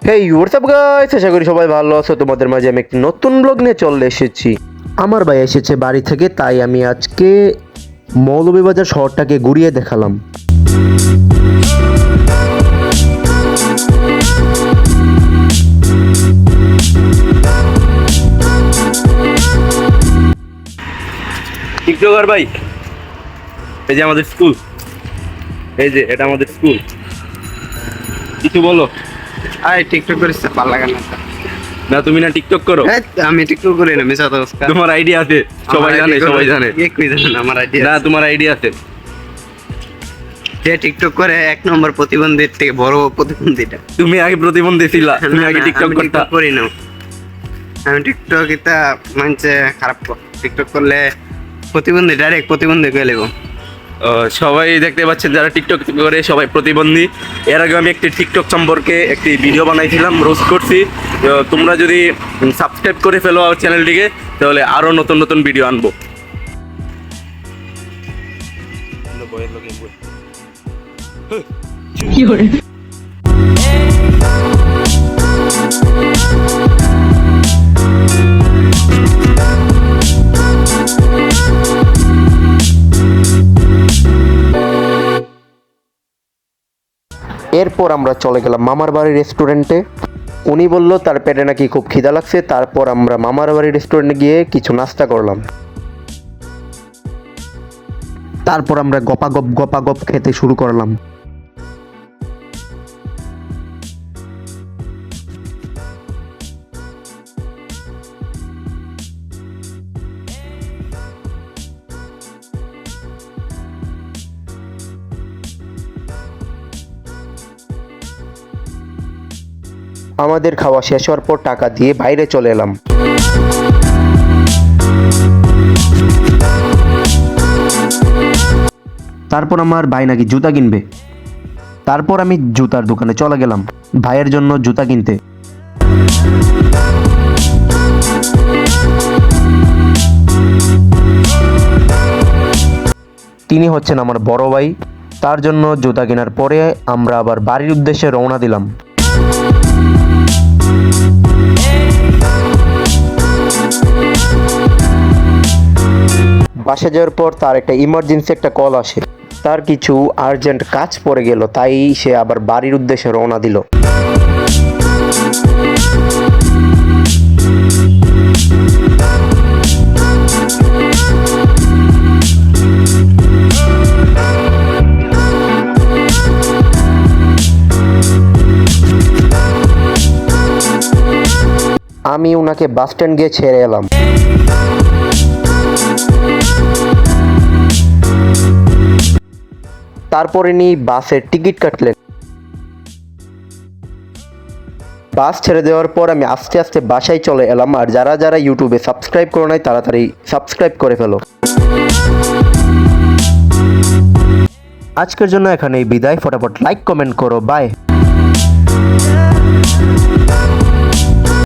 হেই WhatsApp guys, আশা করি সবাই ভালো আছো। তোমাদের মাঝে আমি একটি নতুন ব্লগ নিয়ে চলে এসেছি। আমার ভাই এসেছে বাড়ি থেকে, তাই আমি আজকে মৌলভীবাজার শহরটাকে ঘুরিয়ে দেখালাম। টিকটকার ভাই, এই যে আমাদের স্কুল, এই যে এটা আমাদের স্কুল। কিছু বলো। আরে টিকটক করিস ভালো লাগে না। না তুমি না টিকটক করো? আমি টিকটক করি না, মিছা কথা। তোমার আইডিয়া আছে, সবাই জানে, সবাই জানে। কে কই জানে না আমার আইডিয়া? না তোমার আইডিয়া আছে। যে টিকটক করে এক নম্বর প্রতিবন্ধীর থেকে বড় প্রতিবন্ধীটা। তুমি আগে প্রতিবন্ধী ছিলা, তুমি আগে টিকটক করতা। করি না আমি টিকটক, এটা মানছে খারাপ। টিকটক করলে প্রতিবন্ধী, ডাইরেক্ট প্রতিবন্ধী কয়ে লেগো। সবাই দেখতে পাচ্ছেন যারা টিকটক করে সবাই প্রতিবন্ধী। এর আগে আমি একটি টিকটক সম্পর্কে একটি ভিডিও বানাইছিলাম, রোস্ট করছি। তোমরা যদি সাবস্ক্রাইব করে ফেলো আমার চ্যানেলটিকে, তাহলে আরো নতুন নতুন ভিডিও আনবো। এরপর আমরা চলে গেলাম মামার বাড়ির রেস্টুরেন্টে। উনি বলল তার পেটে নাকি খুব খিদা লাগছে। তারপর আমরা মামার বাড়ির রেস্টুরেন্টে গিয়ে কিছু নাস্তা করলাম। তারপর আমরা গপাগপ খেতে শুরু করলাম। আমাদের খাওয়া শেষ হওয়ার পর টাকা দিয়ে বাইরে চলে এলাম। তারপর আমার ভাই নাকি জুতা কিনবে। তারপর আমি জুতার দোকানে চলে গেলাম ভাইয়ের জন্য জুতা কিনতে। তিনি হচ্ছেন আমার বড় ভাই। তার জন্য জুতা কেনার পরে আমরা আবার বাড়ির উদ্দেশ্যে রওনা দিলাম। বাসে যাওয়ার পর তার একটা ইমার্জেন্সি একটা কল আসে। তার কিছু আর্জেন্ট কাজ পড়ে গেল, তাই সে আবার বাড়ির উদ্দেশ্যে রওনা দিল। আমি ওনাকে বাস স্ট্যান্ড গিয়ে ছেড়ে এলাম। তারপরে নি বাসের টিকিট কাটলেন। বাস ছেড়ে দেওয়ার পর আমি আস্তে আস্তে বাসায় চলে এলাম। আর যারা যারা ইউটিউবে সাবস্ক্রাইব করো নাই, তাড়াতাড়ি সাবস্ক্রাইব করে ফেলো। আজকের জন্য এখানেই বিদায়। ফটাফট লাইক কমেন্ট করো। বাই।